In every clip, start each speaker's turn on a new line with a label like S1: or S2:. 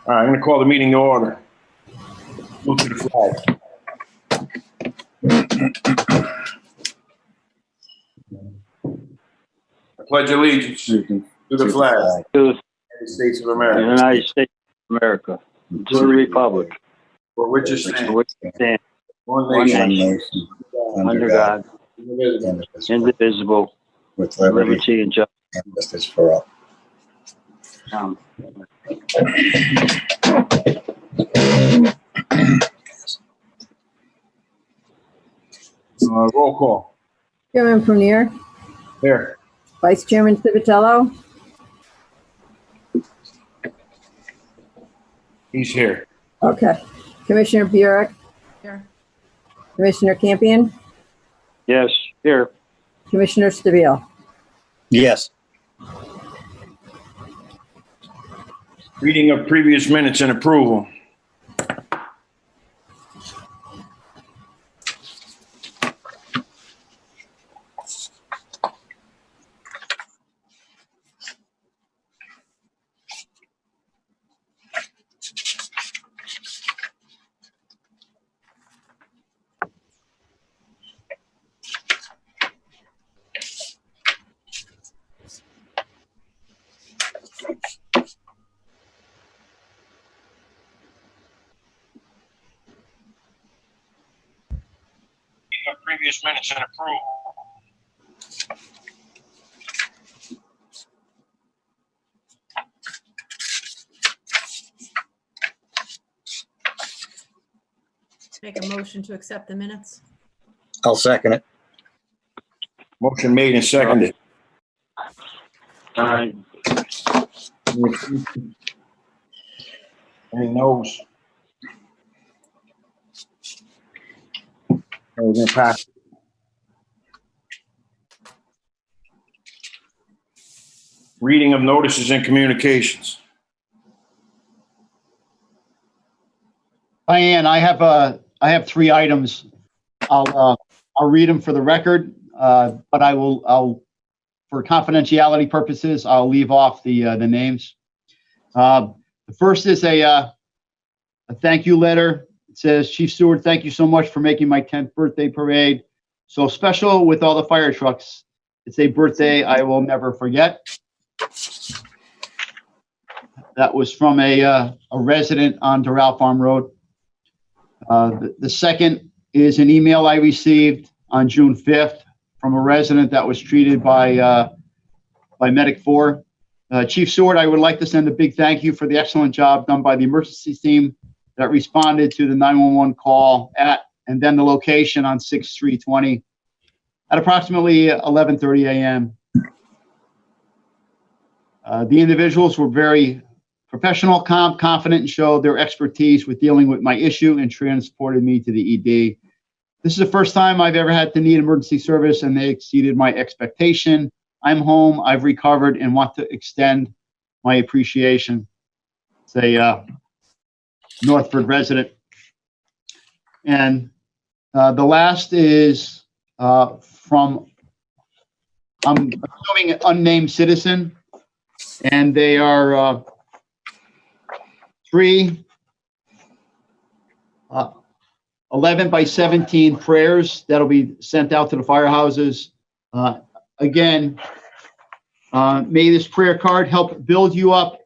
S1: All right, I'm going to call the meeting to order. Move to the flag. I pledge allegiance to the flag of the United States of America,
S2: United States of America, to the Republic,
S1: for which it stands, one
S2: one
S1: nation,
S2: nation, under God, indivisible,
S3: with
S2: liberty and
S3: justice for all.
S1: Roll call.
S4: Chairman Prunier,
S1: Here.
S4: Vice Chairman Civitello,
S1: He's here.
S4: okay. Commissioner Burek,
S5: Here.
S4: Commissioner Campion,
S2: yes, here.
S4: Commissioner Stabile.
S3: Yes.
S1: Reading of previous minutes and approval. Of previous minutes and approval.
S5: Make a motion to accept the minutes.
S3: I'll second it.
S1: Motion made and seconded.
S2: All right,
S1: Any noes? We're gonna pass. Reading of notices and communications.
S6: Diane, I have 3 items. I'll read them for the record, but I'll for confidentiality purposes, I'll leave off the names. The first is a thank you letter. It says, Chief Stewart, thank you so much for making my 10th birthday parade so special with all the fire trucks. It's a birthday I will never forget. That was from a resident on Doral Farm Road. The second is an email I received on June 5th from a resident that was treated by Medic 4. Chief Stewart, I would like to send a big thank you for the excellent job done by the emergency team that responded to the 911 call at and then the location on 6/3/20 at approximately 11:30 a.m. The individuals were very professional, calm, confident, and showed their expertise with dealing with my issue and transported me to the ED. This is the first time I've ever had to need emergency service, and they exceeded my expectation. I'm home, I've recovered, and want to extend my appreciation. It's a Northford resident. And the last is from, I'm assuming, an unnamed citizen, and they are 3 11 by 17 prayers that'll be sent out to the firehouses. Again, may this prayer card help build you up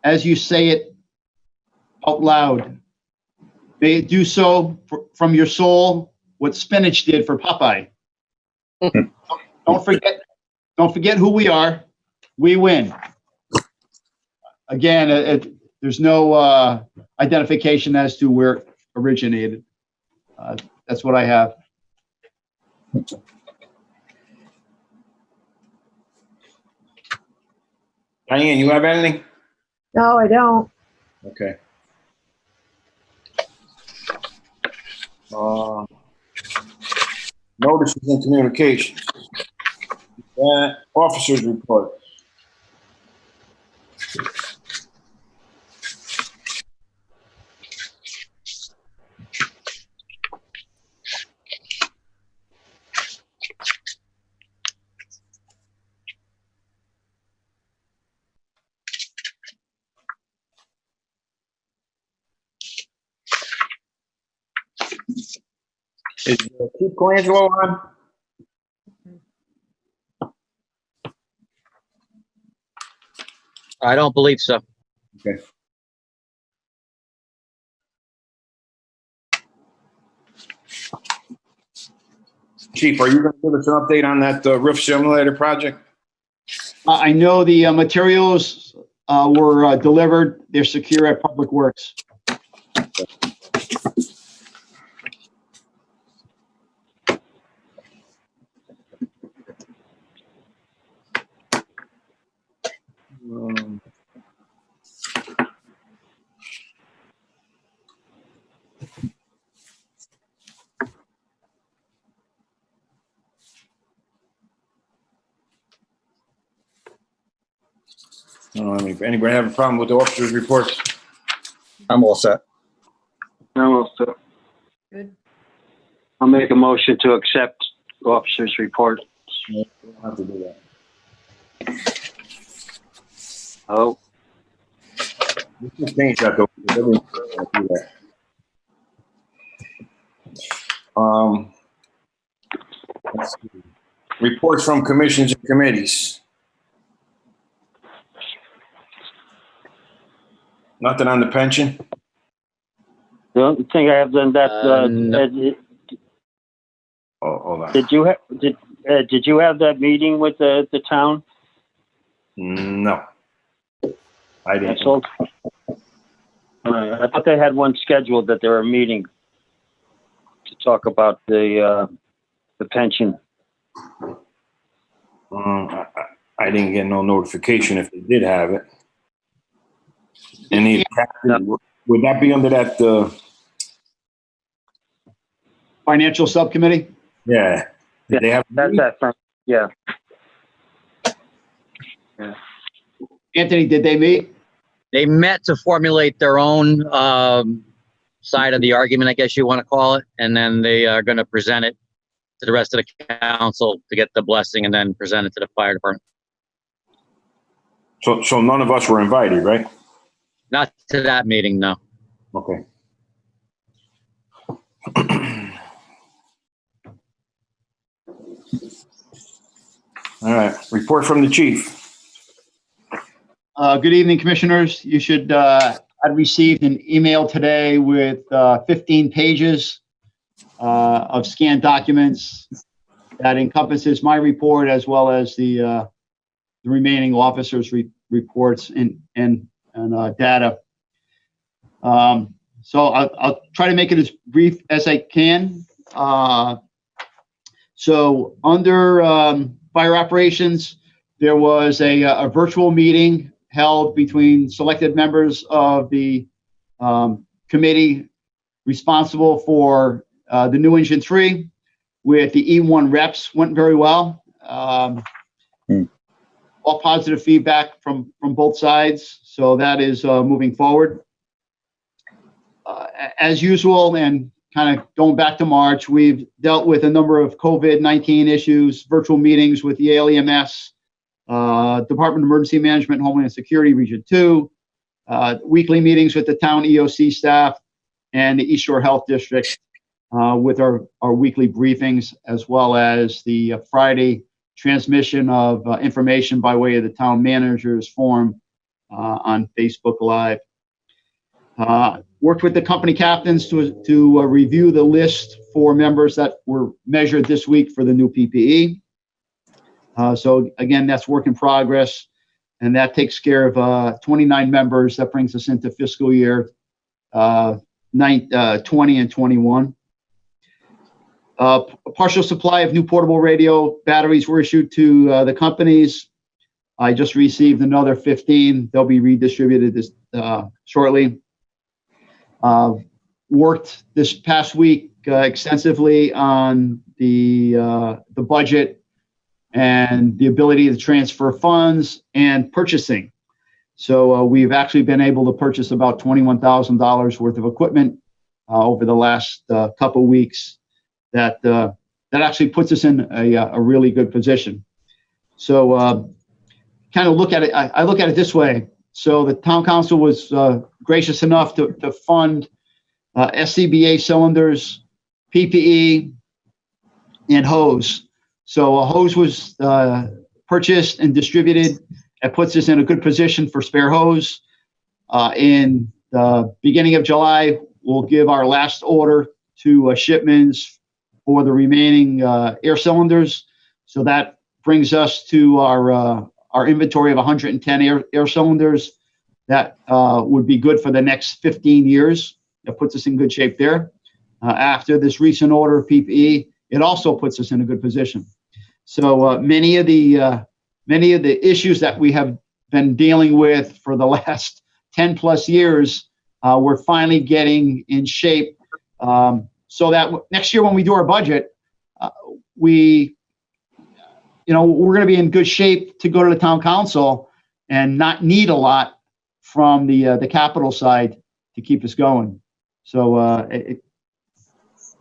S6: as you say it out loud. May it do so from your soul what spinach did for Popeye. Don't forget who we are. We win. Again, there's no identification as to where it originated. That's what I have.
S1: Diane, you have anything?
S4: No, I don't.
S1: Okay. Notices and communications. Officers report. Chief Colangelo on?
S3: I don't believe so.
S1: Okay. Chief, are you going to give us an update on that roof simulator project?
S6: I know the materials were delivered. They're secure at Public Works.
S1: If anybody have a problem with the officers' reports?
S3: I'm all set.
S2: No, so
S5: Good.
S2: I'll make a motion to accept the officer's report.
S1: We don't have to do that.
S2: Oh,
S1: We can change that though. Because everyone's gonna do that. Let's see. Reports from commissions and committees. Nothing on the pension?
S2: the only thing I have done that,
S3: No.
S1: Oh, hold on.
S2: did you have that meeting with the town?
S1: No. I didn't.
S2: That's all. I thought they had one scheduled, that they were meeting to talk about the pension.
S1: I didn't get no notification if they did have it. Any, would that be under that,
S6: Financial Subcommittee?
S1: yeah. Did they have?
S2: That's that from, yeah.
S6: Anthony, did they meet?
S3: They met to formulate their own side of the argument, I guess you want to call it, and then they are going to present it to the rest of the council to get the blessing, and then present it to the fire department.
S1: So none of us were invited, right?
S3: Not to that meeting, no.
S1: Okay. All right, report from the chief.
S6: Good evening, Commissioners. You should, I received an email today with 15 pages of scanned documents that encompasses my report as well as the remaining officers' reports and data. So I'll try to make it as brief as I can. So under fire operations, there was a virtual meeting held between selected members of the committee responsible for the new Engine 3 with the E1 reps. Went very well. All positive feedback from both sides. So that is moving forward. As usual, and kind of going back to March, we've dealt with a number of COVID-19 issues, virtual meetings with Yale EMS, Department of Emergency Management and Homeland Security Region 2, weekly meetings with the town EOC staff and the East Shore Health District with our weekly briefings, as well as the Friday transmission of information by way of the town manager's forum on Facebook Live. Worked with the company captains to review the list for members that were measured this week for the new PPE. So again, that's work in progress, and that takes care of 29 members. That brings us into fiscal year 20 and 21. A partial supply of new portable radio batteries were issued to the companies. I just received another 15. They'll be redistributed this shortly. Worked this past week extensively on the budget and the ability to transfer funds and purchasing. So we've actually been able to purchase about $21,000 worth of equipment over the last couple weeks. That actually puts us in a really good position. So kind of look at it. I look at it this way. So the town council was gracious enough to fund SCBA cylinders, PPE, and hose. So a hose was purchased and distributed. That puts us in a good position for spare hose. In the beginning of July, we'll give our last order to shipments for the remaining air cylinders. So that brings us to our inventory of 110 air cylinders. That would be good for the next 15 years. That puts us in good shape there. After this recent order of PPE, it also puts us in a good position. So many of the issues that we have been dealing with for the last 10 plus years, we're finally getting in shape, so that next year when we do our budget, we're going to be in good shape to go to the town council and not need a lot from the capital side to keep us going. So it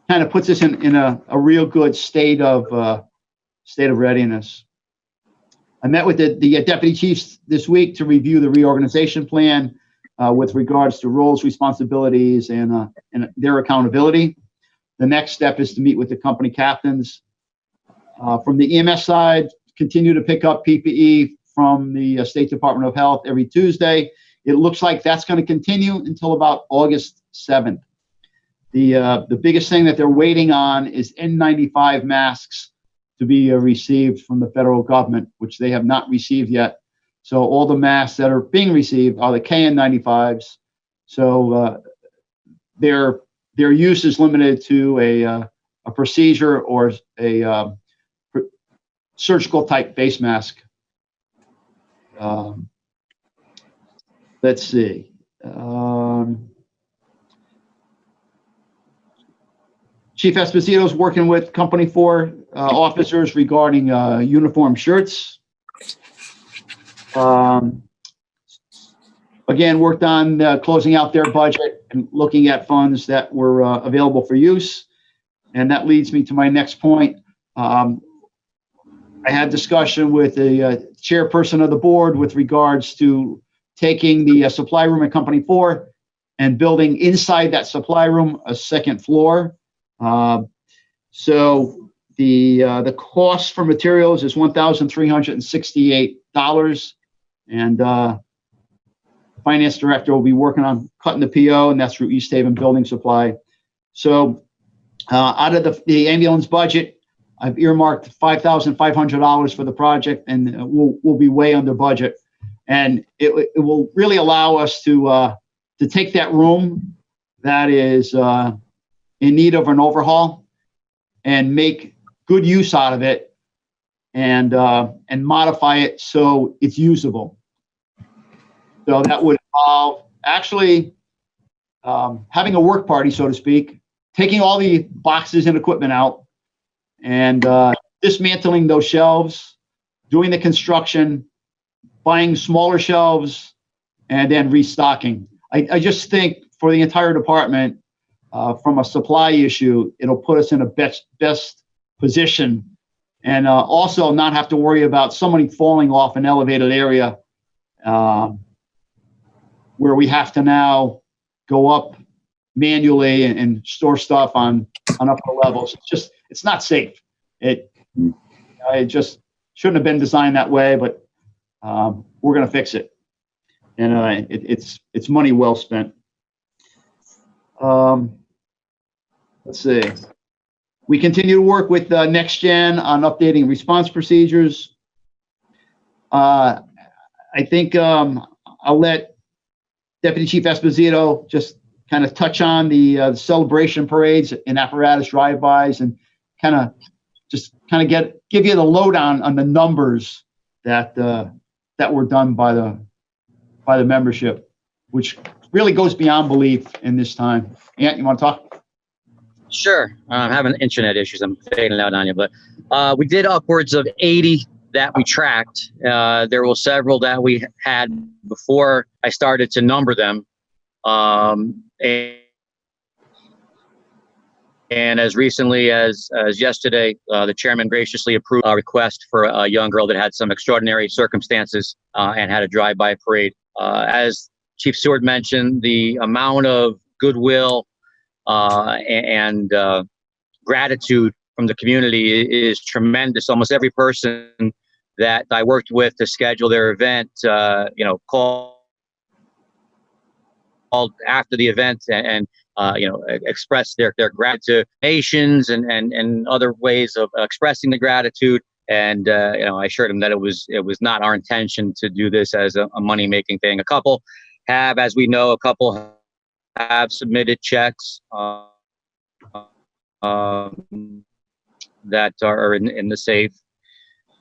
S6: kind of puts us in a real good state of readiness. I met with the deputy chiefs this week to review the reorganization plan with regards to roles, responsibilities, and their accountability. The next step is to meet with the company captains. From the EMS side, continue to pick up PPE from the State Department of Health every Tuesday. It looks like that's going to continue until about August 7th. The biggest thing that they're waiting on is N95 masks to be received from the federal government, which they have not received yet. So all the masks that are being received are the KN95s. So their use is limited to a procedure or a surgical type face mask. Let's see. Chief Esposito is working with Company 4 officers regarding uniform shirts. Again, worked on closing out their budget and looking at funds that were available for use. And that leads me to my next point. I had discussion with the chairperson of the board with regards to taking the supply room at Company 4 and building inside that supply room a second floor. So the cost for materials is $1,368, and the finance director will be working on cutting the PO, and that's through East Haven Building Supply. So out of the ambulance budget, I've earmarked $5,500 for the project, and we'll be way under budget. And it will really allow us to take that room that is in need of an overhaul and make good use out of it and modify it so it's usable. So that would involve actually having a work party, so to speak, taking all the boxes and equipment out and dismantling those shelves, doing the construction, buying smaller shelves, and then restocking. I just think for the entire department, from a supply issue, it'll put us in a best position, and also not have to worry about somebody falling off an elevated area where we have to now go up manually and store stuff on upper levels. It's not safe. It just shouldn't have been designed that way, but we're going to fix it, and it's money well spent. Let's see. We continue to work with NextGen on updating response procedures. I think I'll let Deputy Chief Esposito just kind of touch on the celebration parades and apparatus drive-bys, and kind of give you the lowdown on the numbers that were done by the membership, which really goes beyond belief in this time. Ant, you want to talk?
S3: Sure. I'm having internet issues. I'm fading out on you, but we did upwards of 80 that we tracked. There were several that we had before I started to number them. And as recently as yesterday, the chairman graciously approved a request for a young girl that had some extraordinary circumstances and had a drive-by parade. As Chief Stewart mentioned, the amount of goodwill and gratitude from the community is tremendous. Almost every person that I worked with to schedule their event, called after the event and express their gratitude, nations and other ways of expressing the gratitude. And I assured them that it was not our intention to do this as a money making thing. A couple have submitted checks that are in the safe.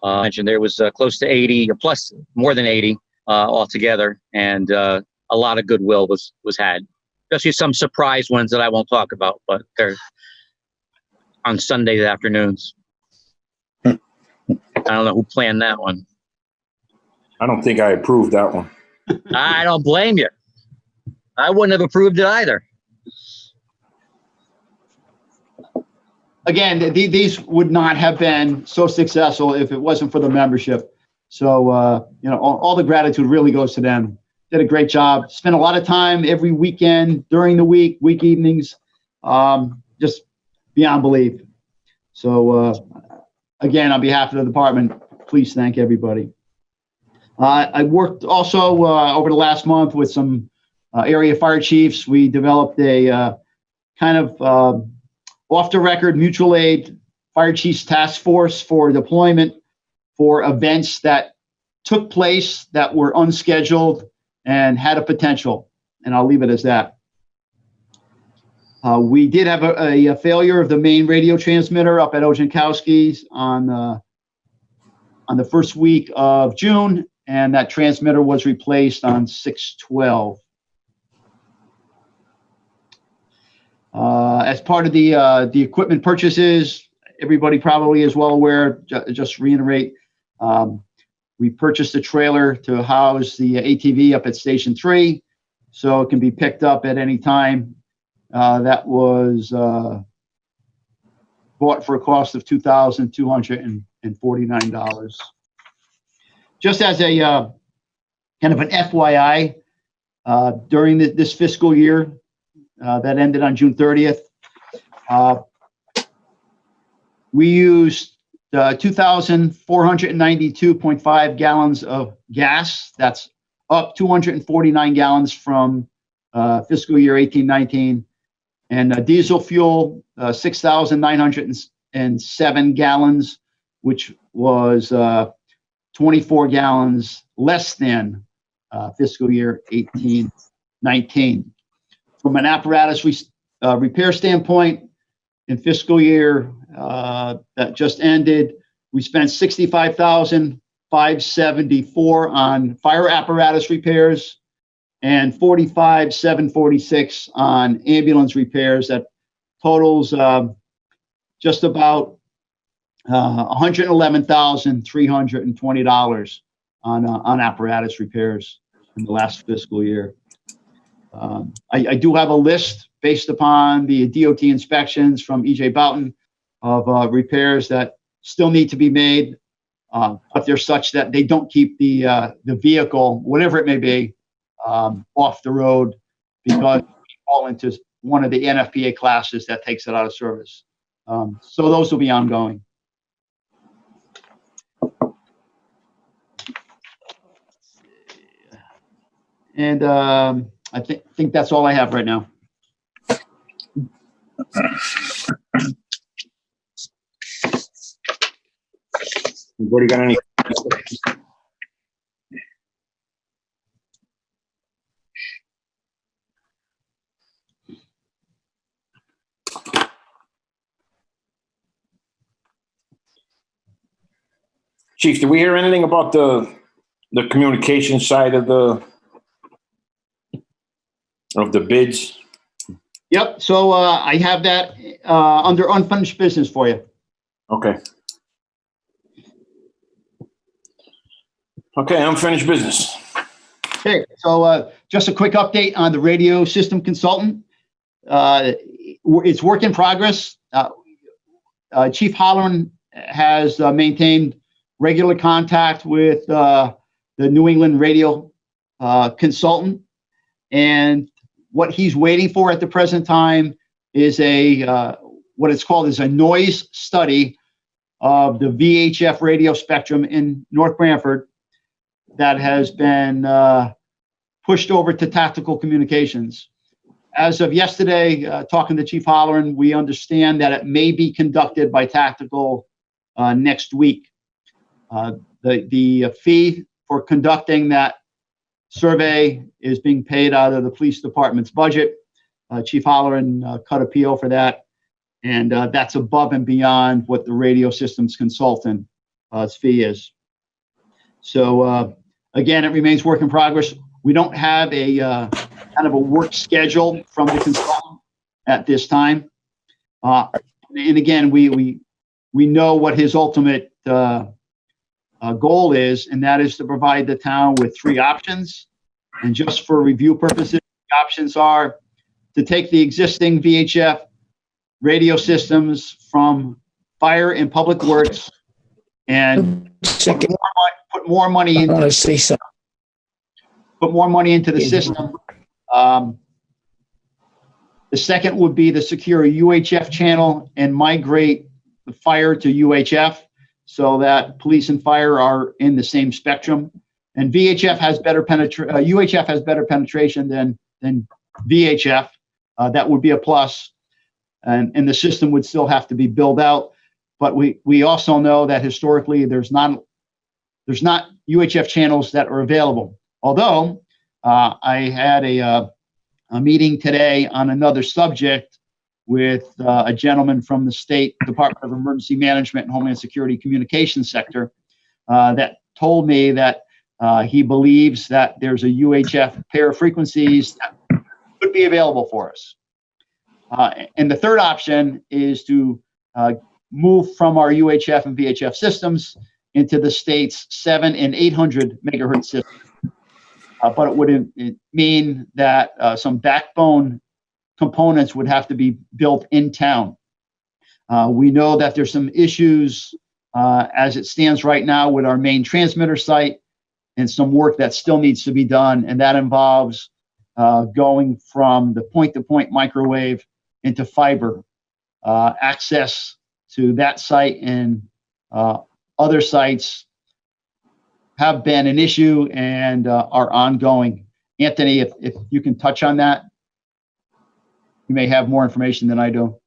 S3: Mentioned there was close to 80 or plus, more than 80 altogether, and a lot of goodwill was had. Especially some surprise ones that I won't talk about, but they're on Sunday afternoons. I don't know who planned that one.
S1: I don't think I approved that one.
S3: I don't blame you. I wouldn't have approved it either.
S6: Again, these would not have been so successful if it wasn't for the membership. So, all the gratitude really goes to them. Did a great job. Spent a lot of time every weekend, during the week evenings, just beyond belief. So, again, on behalf of the department, please thank everybody. I worked also over the last month with some area fire chiefs. We developed a kind of off-the-record mutual aid fire chiefs task force for deployment for events that took place that were unscheduled and had a potential. And I'll leave it as that. We did have a failure of the main radio transmitter up at Ojankowski's on the first week of June, and that transmitter was replaced on 6/12. As part of the equipment purchases, everybody probably is well aware, just reiterate, we purchased a trailer to house the ATV up at Station 3, so it can be picked up at any time. That was bought for a cost of $2,249. Just as a kind of an FYI, during this fiscal year, that ended on June 30th. We used 2,492.5 gallons of gas. That's up 249 gallons from fiscal year 18-19. And diesel fuel, 6,907 gallons, which was 24 gallons less than fiscal year 18-19. From an apparatus repair standpoint, in fiscal year that just ended, we spent $65,574 on fire apparatus repairs and $45,746 on ambulance repairs. That totals just about $111,320 on apparatus repairs in the last fiscal year. I do have a list based upon the DOT inspections from E.J. Boughton of repairs that still need to be made, but they're such that they don't keep the vehicle, whatever it may be, off the road because we fall into one of the NFPA classes that takes it out of service. So those will be ongoing. And I think that's all I have right now.
S1: Anybody got any? Chief, did we hear anything about the communication side of the bids?
S6: Yep. So I have that under unfinished business for you.
S1: Okay. Okay, unfinished business.
S6: Okay. So just a quick update on the radio system consultant. It's work in progress. Chief Holloran has maintained regular contact with the New England radio consultant, and what he's waiting for at the present time is what it's called is a noise study of the VHF radio spectrum in North Branford that has been pushed over to tactical communications. As of yesterday, talking to Chief Holleran, we understand that it may be conducted by tactical next week. The fee for conducting that survey is being paid out of the police department's budget. Chief Holleran cut a PO for that, and that's above and beyond what the radio systems consultant's fee is. So again, it remains work in progress. We don't have a kind of a work schedule from the consultant at this time. And again, we know what his ultimate goal is, and that is to provide the town with 3 options. And just for review purposes, the options are to take the existing VHF radio systems from fire and public works and put more money into the system. The second would be to secure a UHF channel and migrate the fire to UHF so that police and fire are in the same spectrum. And UHF has better penetration than VHF. That would be a plus. And the system would still have to be built out. But we also know that historically there's not UHF channels that are available. Although I had a meeting today on another subject with a gentleman from the State Department of Emergency Management and Homeland Security Communications sector that told me that he believes that there's a UHF pair of frequencies that could be available for us. And the third option is to move from our UHF and VHF systems into the state's 700 and 800 megahertz system. But it would mean that some backbone components would have to be built in town. We know that there's some issues as it stands right now with our main transmitter site and some work that still needs to be done. And that involves going from the point-to-point microwave into fiber. Access to that site and other sites have been an issue and are ongoing. Anthony, if you can touch on that, you may have more information than I do.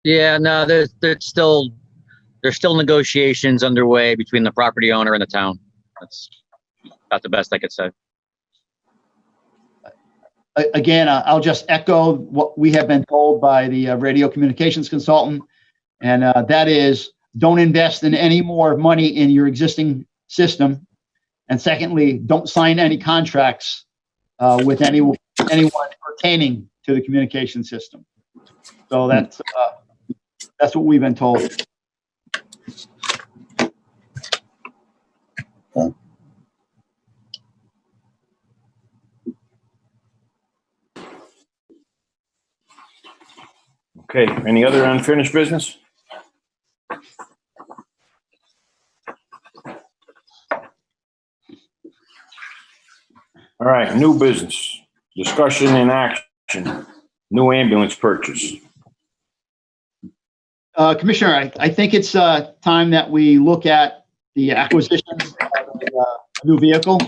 S3: Yeah, no, there's still negotiations underway between the property owner and the town. That's about the best I could say.
S6: Again, I'll just echo what we have been told by the radio communications consultant, and that is don't invest in any more money in your existing system. And secondly, don't sign any contracts with anyone pertaining to the communication system. So that's what we've been told.
S1: Okay, any other unfinished business? All right, new business, discussion and action, new ambulance purchase.
S6: Commissioner, I think it's time that we look at the acquisition of a new vehicle.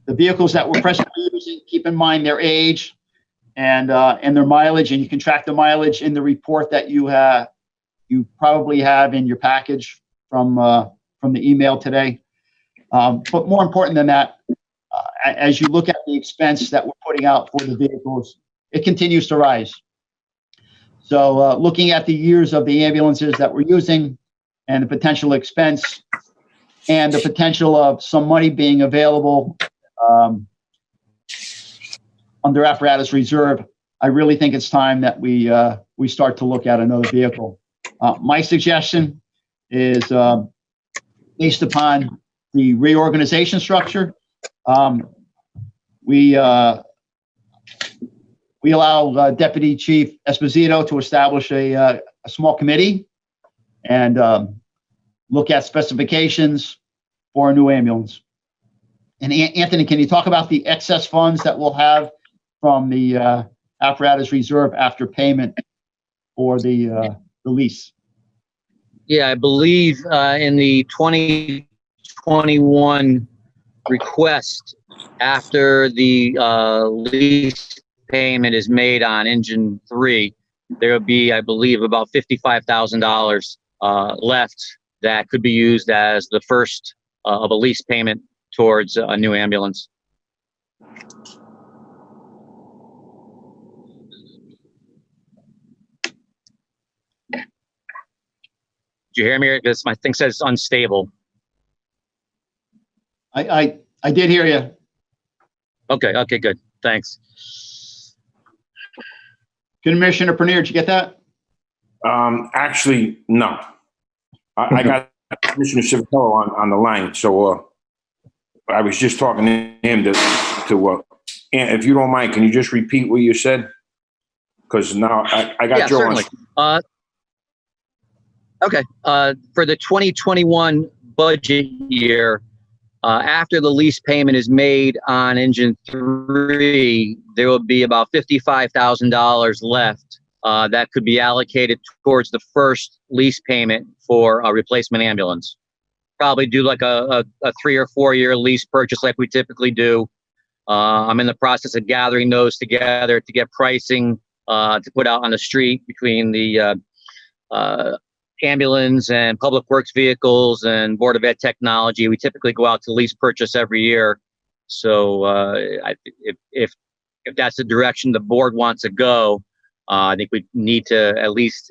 S6: The vehicles that we're presently using, keep in mind their age and their mileage, and you can track the mileage in the report that you probably have in your package from the email today. But more important than that, as you look at the expense that we're putting out for the vehicles, it continues to rise. So looking at the years of the ambulances that we're using and the potential expense and the potential of some money being available under apparatus reserve, I really think it's time that we start to look at another vehicle. My suggestion is based upon the reorganization structure. We allow Deputy Chief Esposito to establish a small committee and look at specifications for a new ambulance. And Anthony, can you talk about the excess funds that we'll have from the apparatus reserve after payment for the lease.
S3: Yeah, I believe in the 2021 request, after the lease payment is made on engine 3, there will be, I believe, about $55,000 left that could be used as the first of a lease payment towards a new ambulance. Did you hear me? Because my thing says unstable.
S6: I did hear you.
S3: Okay, good. Thanks.
S6: Commissioner Pernier, did you get that?
S1: Actually, no. I got Commissioner Civitello on the line, so I was just talking to him to if you don't mind, can you just repeat what you said? Because now I got Joe
S3: certainly. Okay. For the 2021 budget year, after the lease payment is made on engine 3, there will be about $55,000 left that could be allocated towards the first lease payment for a replacement ambulance. Probably do like a 3 or 4 year lease purchase like we typically do. I'm in the process of gathering those together to get pricing to put out on the street between the ambulance and public works vehicles and Board of Ed technology. We typically go out to lease purchase every year. So if that's the direction the board wants to go, I think we need to at least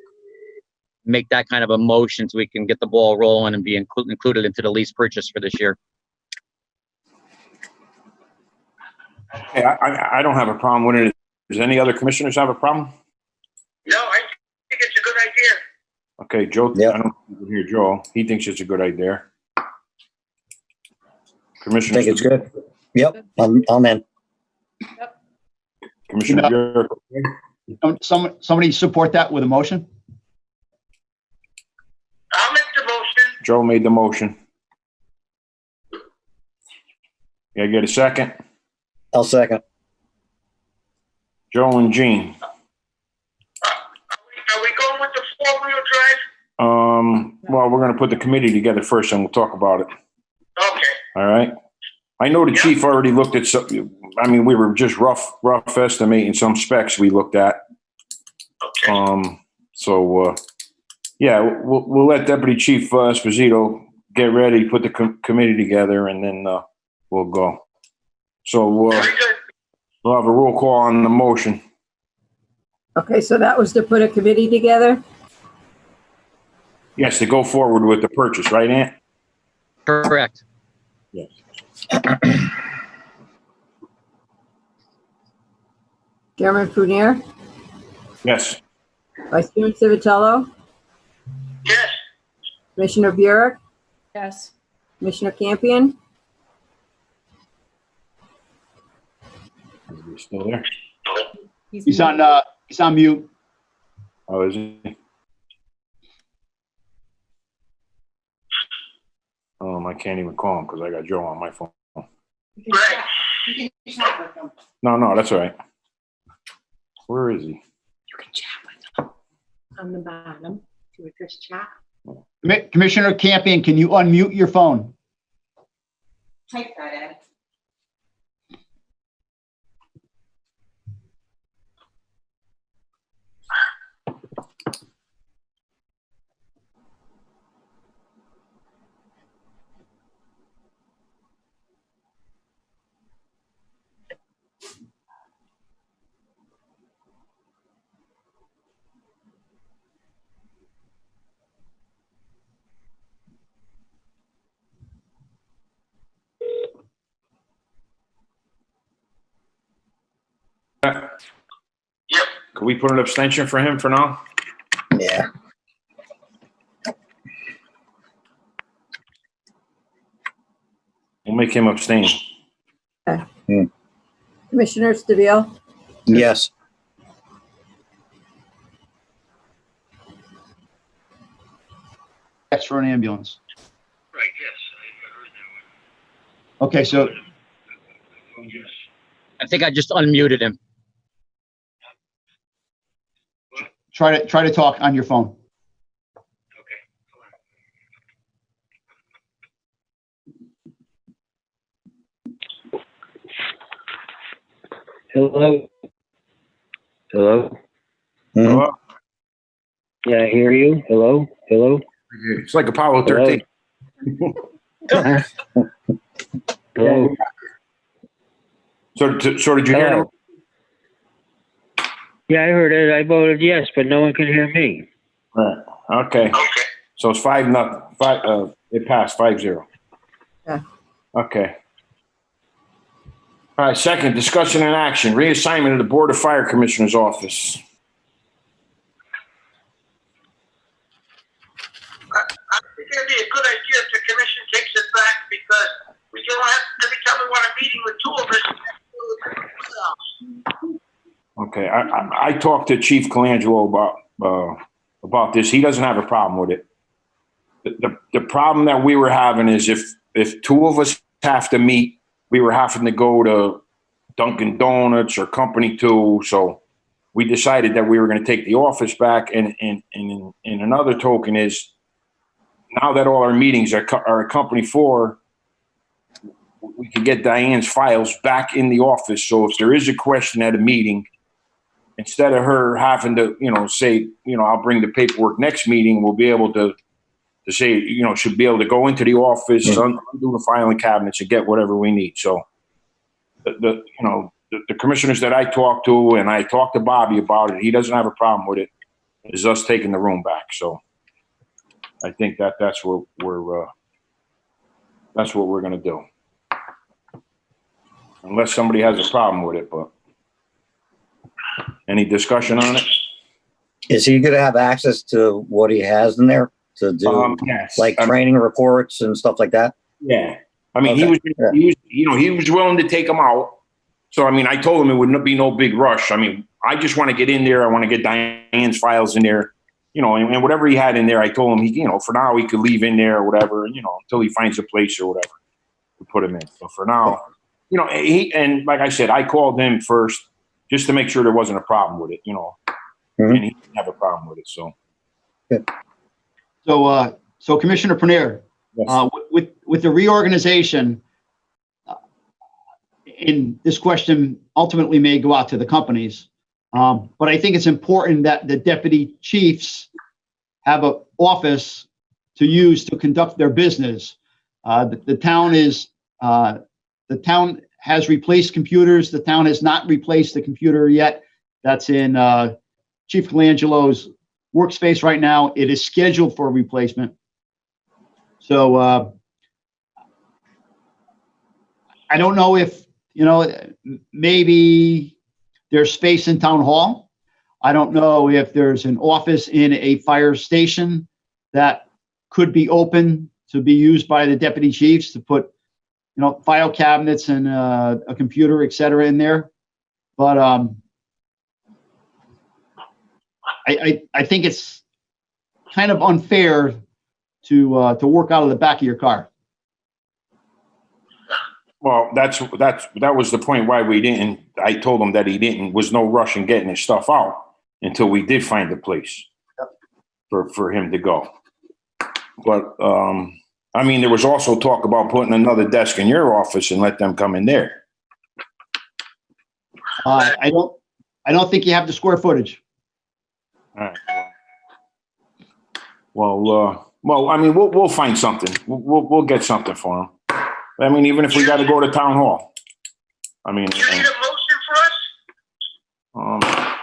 S3: make that kind of a motion so we can get the ball rolling and be included into the lease purchase for this year.
S1: Okay, I don't have a problem with it. Does any other commissioners have a problem?
S7: No, I think it's a good idea.
S1: Okay, Joe,
S8: Yep.
S1: I don't hear Joe. He thinks it's a good idea.
S8: I
S1: Commissioner,
S8: think it's good. Yep, I'm in.
S1: Commissioner Buick, okay?
S6: Somebody support that with a motion?
S7: I'll make the motion.
S1: Joe made the motion. Yeah, get a second?
S8: I'll second.
S1: Joe and Gene.
S7: Are we going with the 4-wheel drive?
S1: Well, we're gonna put the committee together first and we'll talk about it.
S7: Okay.
S1: All right? I know the chief already looked at some, I mean, we were just rough estimating some specs we looked at.
S7: Okay.
S1: Yeah, we'll let Deputy Chief Esposito get ready, put the committee together, and then we'll go. So
S7: Very good.
S1: we'll have a roll call on the motion.
S4: Okay, so that was to put a committee together?
S1: Yes, to go forward with the purchase, right, Ant?
S3: Correct.
S1: Yes.
S4: Chairman Prunier,
S1: Yes.
S4: Vice Chairman Civitello,
S7: Yes.
S4: Commissioner Burek,
S5: Yes.
S4: Commissioner Campion,
S1: Is he still there?
S6: He's on mute.
S1: Oh, is he? I can't even call him because I got Joe on my phone.
S7: Right.
S1: No, that's all right. Where is he?
S9: You can chat with them on the bottom to address chat.
S6: Commissioner Campion, can you unmute your phone?
S9: Type that, Ed.
S7: Yep.
S1: Could we put an abstention for him for now?
S8: Yeah.
S1: We'll make him abstain.
S4: Commissioner Stabile,
S8: Yes.
S6: That's for an ambulance.
S7: Right, yes. I heard that one.
S6: Okay, so
S3: I think I just unmuted him.
S6: try to talk on your phone.
S7: Okay.
S2: Hello? Hello?
S8: Mhm.
S1: Hello?
S2: Yeah, I hear you. Hello? Hello?
S1: It's like Apollo 13.
S2: Huh? Hello?
S1: So did you hear them?
S2: Hello? Yeah, I heard it. I voted yes, but no one can hear me.
S1: Right. Okay.
S7: Okay.
S1: So it's 5-0. It passed 5-0.
S4: Yeah.
S1: Okay. All right. Second, discussion and action. Reassignment of the Board of Fire Commissioners office.
S7: I think it'd be a good idea if the commission takes it back because we don't have, every time we want a meeting with two of us.
S1: Okay. I talked to Chief Colangelo about this. He doesn't have a problem with it. The problem that we were having is if two of us have to meet, we were having to go to Dunkin' Donuts or Company 2. So we decided that we were going to take the office back. And another token is now that all our meetings are at Company 4, we can get Diane's files back in the office. So if there is a question at a meeting, instead of her having to, say, I'll bring the paperwork next meeting, we'll be able to say, should be able to go into the office, undo the filing cabinets and get whatever we need. So the commissioners that I talked to, and I talked to Bobby about it, he doesn't have a problem with it. It's us taking the room back. So I think that's what we're going to do. Unless somebody has a problem with it, but any discussion on it?
S8: Is he going to have access to what he has in there to do,
S1: Yes.
S8: like training reports and stuff like that?
S1: Yeah. I mean,
S8: Okay.
S1: he was willing to take them out. So, I mean, I told him it would be no big rush. I mean, I just want to get in there. I want to get Diane's files in there, and whatever he had in there, I told him for now he could leave in there or whatever, until he finds a place or whatever to put him in. So for now, and like I said, I called him first just to make sure there wasn't a problem with it, and he didn't have a problem with it. So.
S8: Good.
S6: So Commissioner Prunier,
S1: Yes.
S6: with the reorganization, and this question ultimately may go out to the companies, but I think it's important that the deputy chiefs have an office to use to conduct their business. The town has replaced computers. The town has not replaced the computer yet. That's in Chief Colangelo's workspace right now. It is scheduled for replacement. So I don't know if, maybe there's space in town hall. I don't know if there's an office in a fire station that could be open to be used by the deputy chiefs to put, file cabinets and a computer, et cetera, in there. But I think it's kind of unfair to work out of the back of your car.
S1: Well, that was the point why we didn't. I told him that was no rush in getting his stuff out until we did find a place for him to go. But I mean, there was also talk about putting another desk in your office and let them come in there.
S6: I don't think you have the square footage.
S1: All right. Well, I mean, we'll find something. We'll get something for him. I mean, even if we got to go to town hall. I mean,
S7: Do you need a motion for us?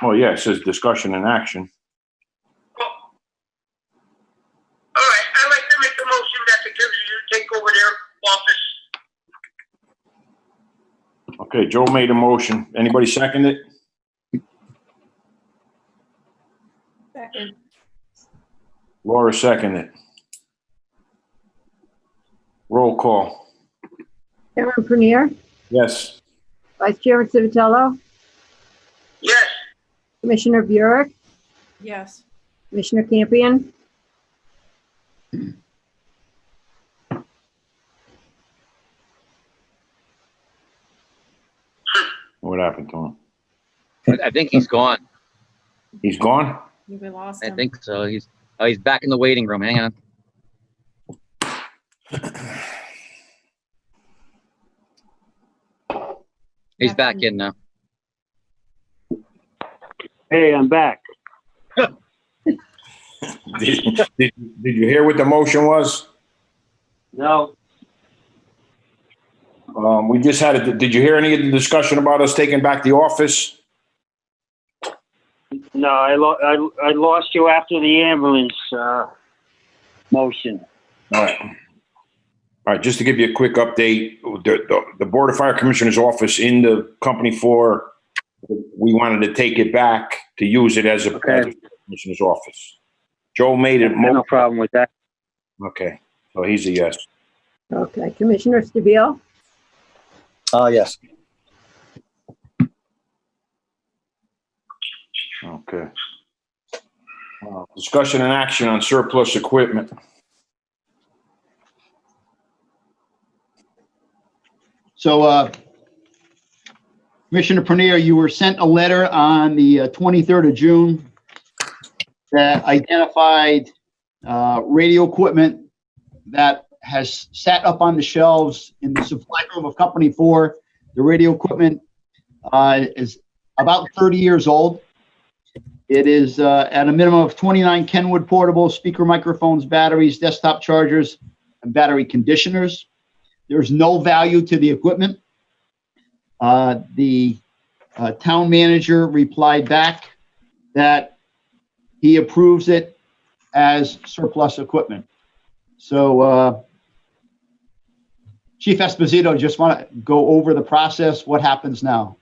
S1: well, yeah, it says discussion and action.
S7: Well, all right, I'd like to make a motion that the commission take over their office.
S1: Okay, Joe made a motion. Anybody second it?
S5: Second.
S1: Laura seconded it. Roll call.
S4: Chairman Prunier,
S1: Yes.
S4: Vice Chairman Civitello,
S7: Yes.
S4: Commissioner Burek,
S5: Yes.
S4: Commissioner Campion,
S1: What happened to him?
S3: I think he's gone.
S1: He's gone?
S5: We lost
S3: I
S5: him.
S3: think so. He's back in the waiting room. Hang on. He's back in now.
S2: Hey, I'm back.
S1: Did you hear what the motion was?
S2: No,
S1: We just had it. Did you hear any of the discussion about us taking back the office?
S2: no, I lost you after the ambulance, motion.
S1: All right. All right, just to give you a quick update, the Board of Fire Commissioner's office in the company floor, we wanted to take it back to use it as a commissioner's office. Joe made it.
S2: No problem with that.
S1: Okay, so he's a yes.
S4: Okay, Commissioner Stabile?
S8: Yes.
S1: Okay. Discussion and action on surplus equipment.
S6: So, Commissioner Prunier, you were sent a letter on the 23rd of June that identified radio equipment that has sat up on the shelves in the supply room of Company 4. The radio equipment is about 30 years old. It is at a minimum of 29 Kenwood portables, speaker microphones, batteries, desktop chargers, and battery conditioners. There's no value to the equipment. The town manager replied back that he approves it as surplus equipment. So, Chief Esposito, just want to go over the process. What happens now?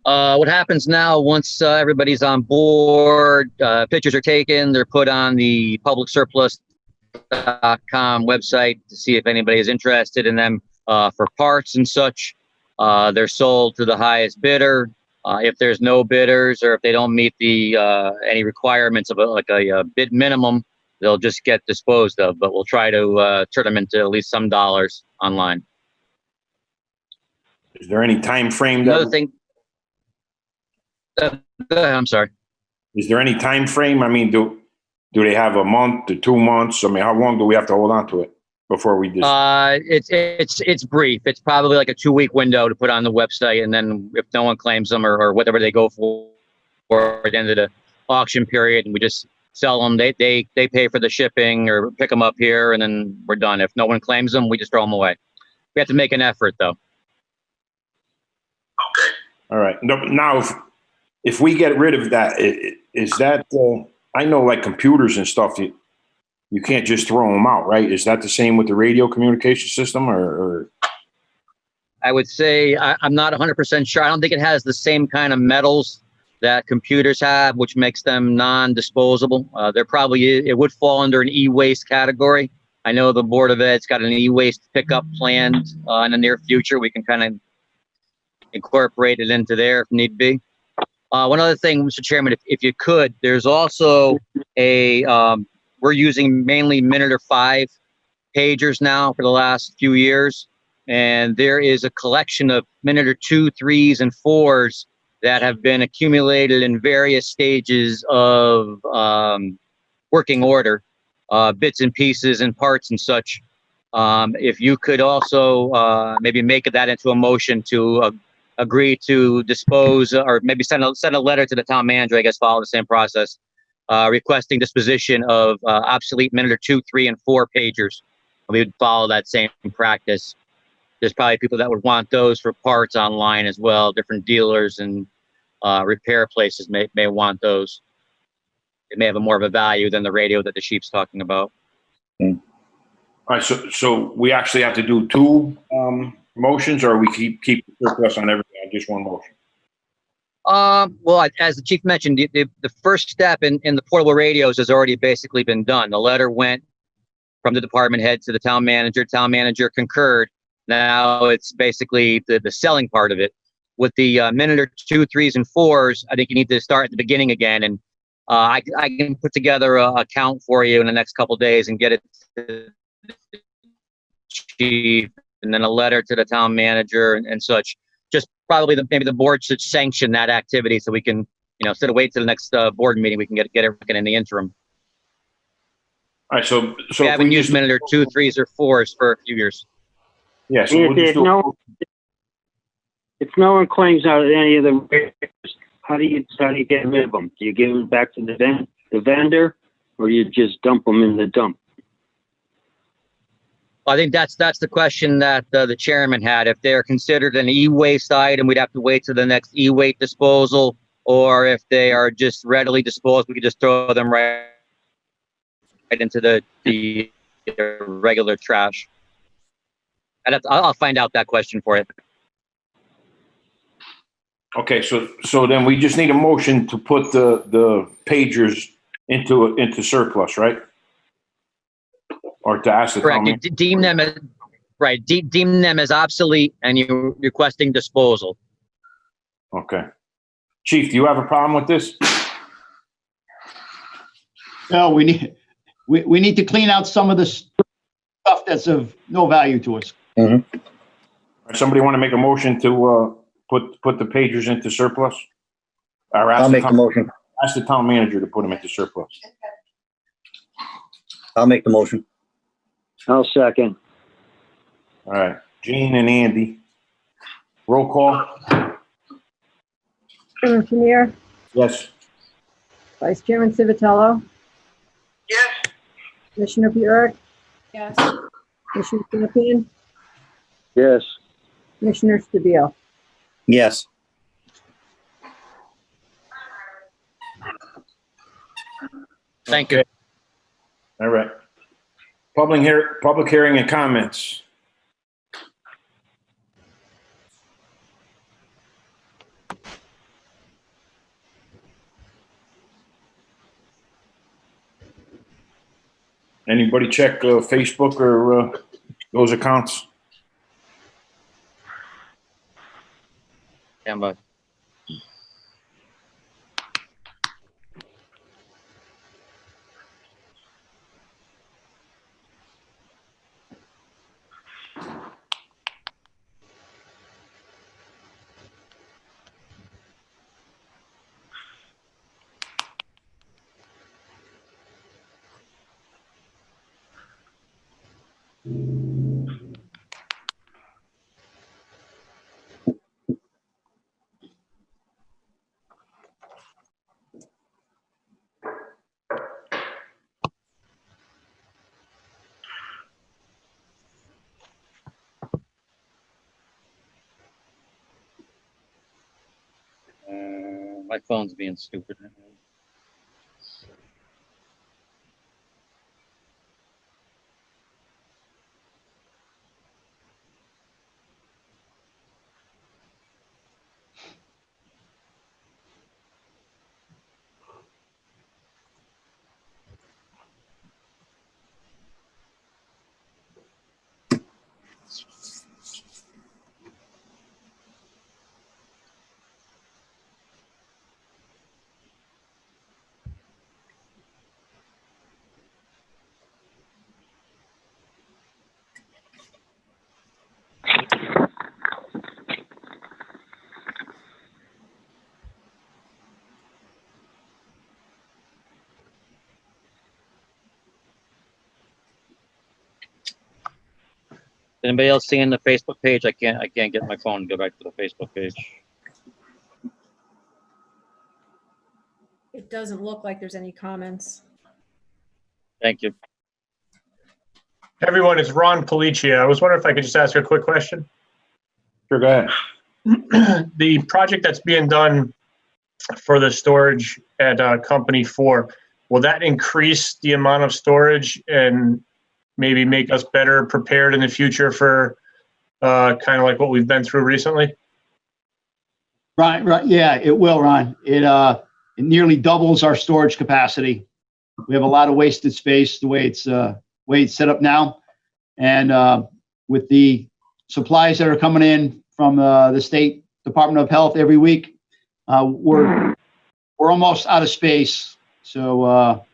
S3: What happens now, once everybody's on board, pictures are taken, they're put on the publicsurplus.com website to see if anybody is interested in them for parts and such. They're sold to the highest bidder. If there's no bidders, or if they don't meet the any requirements of a bid minimum, they'll just get disposed of. But we'll try to turn them into at least some dollars online.
S1: Is there any time frame?
S3: Another thing. Go ahead, I'm sorry.
S1: Is there any time frame? I mean, do they have a month to 2 months? I mean, how long do we have to hold on to it before we just?
S3: It's brief. It's probably like a 2-week window to put on the website, and then if no one claims them or whatever they go for at the end of the auction period, and we just sell them. They pay for the shipping or pick them up here, and then we're done. If no one claims them, we just throw them away. We have to make an effort, though.
S7: Okay.
S1: All right. Now, if we get rid of that, is that, I know like computers and stuff, you can't just throw them out, right? Is that the same with the radio communication system or?
S3: I would say I'm not 100% sure. I don't think it has the same kind of metals that computers have, which makes them non-disposable. It would fall under an e-waste category. I know the Board of Ed's got an e-waste pickup planned in the near future. We can kind of incorporate it into there if need be. One other thing, Mr. Chairman, if you could, there's also we're using mainly minute or 5 pagers now for the last few years. And there is a collection of minute or 2, 3s, and 4s that have been accumulated in various stages of working order, bits and pieces and parts and such. If you could also maybe make that into a motion to agree to dispose, or maybe send a letter to the town manager, I guess, follow the same process, requesting disposition of obsolete minute or 2, 3, and 4 pagers. We would follow that same practice. There's probably people that would want those for parts online as well. Different dealers and repair places may want those. It may have more of a value than the radio that the chief's talking about.
S1: All right. So we actually have to do 2 motions, or we keep the surplus on everything on just 1 motion?
S3: Well, as the chief mentioned, the first step in the portable radios has already basically been done. The letter went from the department head to the town manager. Town manager concurred. Now it's basically the selling part of it. With the minute or 2, 3s, and 4s, I think you need to start at the beginning again. And I can put together a count for you in the next couple of days and get it to the chief, and then a letter to the town manager and such. Just probably maybe the board should sanction that activity so we can instead of wait till the next board meeting, we can get everything in the interim.
S1: All right, so
S3: We
S1: if
S3: haven't
S1: we
S3: used
S1: just,
S3: them in their 2, 3s, or 4s for a few years.
S1: yeah, so we'll just do.
S2: If no one claims out any of the repairs, how do you get rid of them? Do you give them back to the vendor, or you just dump them in the dump?
S3: I think that's the question that the chairman had. If they're considered an e-waste item, we'd have to wait till the next e-waste disposal, or if they are just readily disposed, we could just throw them right into the regular trash. I'll find out that question for you.
S1: Okay, so then we just need a motion to put the pagers into surplus, right? Or to ask the town
S3: Correct. You deem them as deem them as obsolete, and you're requesting disposal.
S1: Okay. Chief, do you have a problem with this?
S6: No, we need to clean out some of the stuff that's of no value to us.
S8: Mm-hmm.
S1: Somebody want to make a motion to put the pagers into surplus? Or
S8: I'll make the motion.
S1: Ask the town manager to put them into surplus.
S8: I'll make the motion.
S2: I'll second.
S1: All right, Gene and Andy. Roll call.
S4: Chairman Chenier,
S1: Yes.
S4: Vice Chairman Civitello,
S7: Yes,
S4: Commissioner Burek,
S5: Yes.
S4: Commissioner Finnegan,
S2: Yes.
S4: Commissioner Stabile.
S8: Yes.
S3: Thank you.
S1: All right. Public hearing and comments. Anybody check Facebook or those accounts?
S3: Stand by. My phone's being stupid. Anybody else seeing the Facebook page? I can't get my phone to go back to the Facebook page.
S5: It doesn't look like there's any comments.
S3: Thank you.
S10: Everyone, it's Ron Policia. I was wondering if I could just ask a quick question.
S1: Sure, go ahead.
S10: The project that's being done for the storage at Company 4, will that increase the amount of storage and maybe make us better prepared in the future for kind of like what we've been through recently?
S6: Right. Yeah, it will, Ron. It nearly doubles our storage capacity. We have a lot of wasted space the way it's set up now, and with the supplies that are coming in from the State Department of Health every week, we're almost out of space. So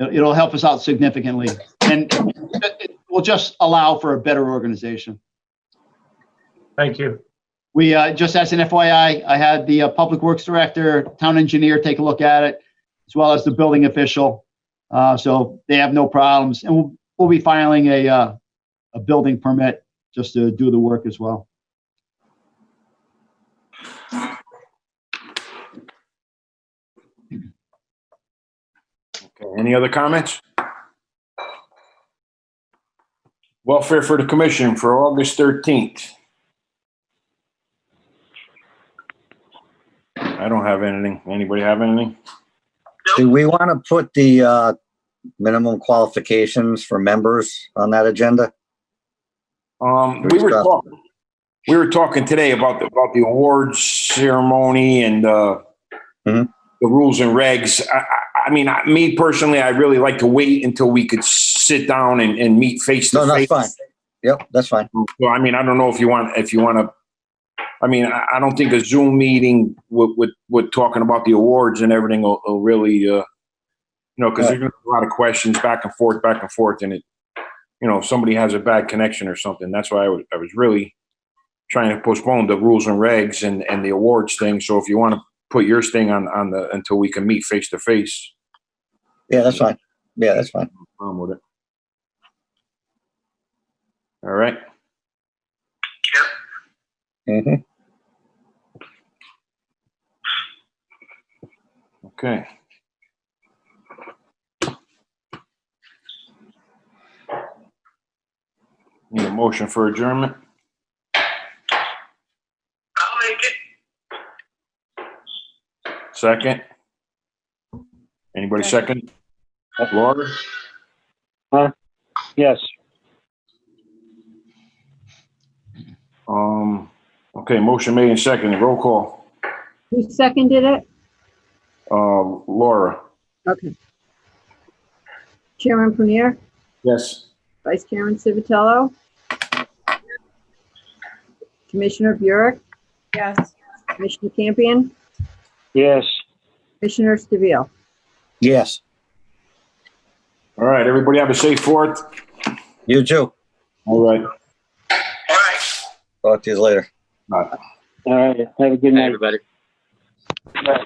S6: it'll help us out significantly, and it will just allow for a better organization.
S10: Thank you.
S6: We, just as an FYI, I had the Public Works Director, Town Engineer take a look at it, as well as the building official. So they have no problems. And we'll be filing a building permit just to do the work as well.
S1: Okay, any other comments? Welfare for the commission for August 13th. I don't have anything. Anybody have anything?
S8: Do we want to put the minimum qualifications for members on that agenda?
S1: We were talking today about the awards ceremony and the rules and regs. I mean, me personally, I really like to wait until we could sit down and meet face to face.
S8: No, that's fine. Yep, that's fine.
S1: So, I mean, I don't know if you want to. I mean, I don't think a Zoom meeting with talking about the awards and everything will really, because there's gonna be a lot of questions back and forth, and it, if somebody has a bad connection or something. That's why I was really trying to postpone the rules and regs and the awards thing. So if you want to put yours thing on until we can meet face to face.
S8: Yeah, that's fine. Yeah, that's fine.
S1: I'm with it. All right.
S8: Mm-hmm.
S1: Okay. Need a motion for adjournment?
S7: I'll make it.
S1: Second? Anybody second? Laura?
S2: Yes.
S1: Okay, motion made and seconded. Roll call.
S4: Who seconded it?
S1: Laura?
S4: Okay. Chairman Prunier,
S1: Yes.
S4: Vice Chairman Civitello, Commissioner Burek,
S5: Yes.
S4: Commissioner Campion,
S2: Yes.
S4: Commissioner Stabile.
S8: Yes.
S1: All right, everybody have a safe Fourth.
S8: You too.
S1: All right.
S7: All right.
S8: Talk to you later.
S1: Bye.
S2: All right. Have a good
S3: Hey,
S2: night.
S3: everybody.
S2: Bye.